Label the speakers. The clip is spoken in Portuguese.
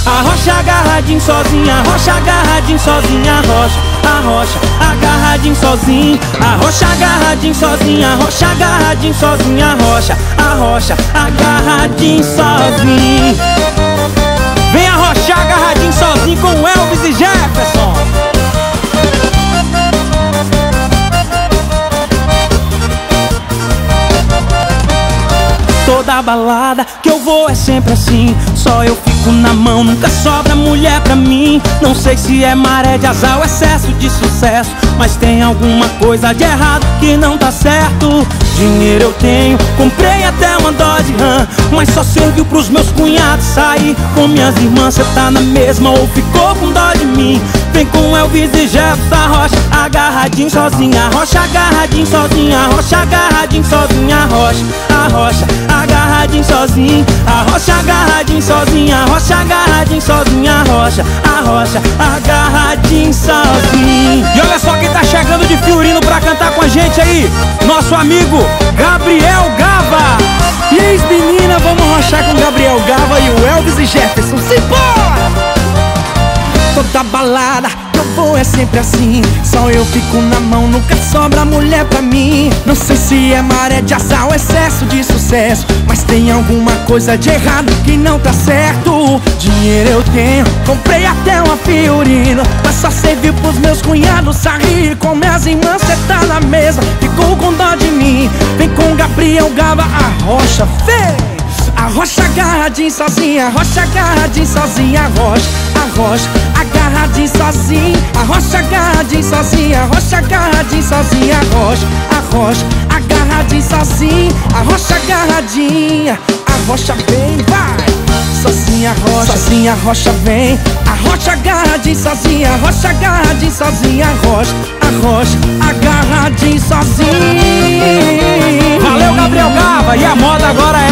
Speaker 1: A rocha agarradinho sozinha, a rocha agarradinho sozinha, a rocha agarradinho sozinho, a rocha agarradinho sozinha, a rocha agarradinho sozinha, a rocha agarradinho sozinho. Vem a rocha agarradinho sozinho com Elvis e Jefferson. Toda balada que eu vou é sempre assim, só eu fico na mão, nunca sobra mulher pra mim. Não sei se é maré de azar ou excesso de sucesso, mas tem alguma coisa de errado que não tá certo. Dinheiro eu tenho, comprei até uma dose, mas só serviu pros meus cunhados sair com minhas irmãs. Cê tá na mesma ou ficou com dó de mim? Vem com Elvis e Jefferson, a rocha agarradinho sozinha, a rocha agarradinho sozinha, a rocha agarradinho sozinha, a rocha agarradinho sozinho, a rocha agarradinho sozinha, a rocha agarradinho sozinha, a rocha agarradinho sozinho. E olha só quem tá chegando de Fiorino pra cantar com a gente aí, nosso amigo Gabriel Gava.
Speaker 2: E aí, menina, vamos rochar com Gabriel Gava e o Elvis e Jefferson. Simbora! Toda balada que eu vou é sempre assim, só eu fico na mão, nunca sobra mulher pra mim. Não sei se é maré de azar ou excesso de sucesso, mas tem alguma coisa de errado que não tá certo. Dinheiro eu tenho, comprei até uma Fiorino, mas só serviu pros meus cunhados sair com minhas irmãs. Cê tá na mesa, ficou com dó de mim? Vem com Gabriel Gava, a rocha fez. A rocha agarradinho sozinha, a rocha agarradinho sozinha, a rocha agarradinho sozinha, a rocha agarradinho sozinha, a rocha agarradinho sozinha, a rocha agarradinho sozinha, a rocha agarradinha, a rocha vem, vai! Sozinha a rocha vem, a rocha agarradinho sozinha, a rocha agarradinho sozinha, a rocha agarradinho sozinha.
Speaker 1: Valeu, Gabriel Gava, e a moda agora é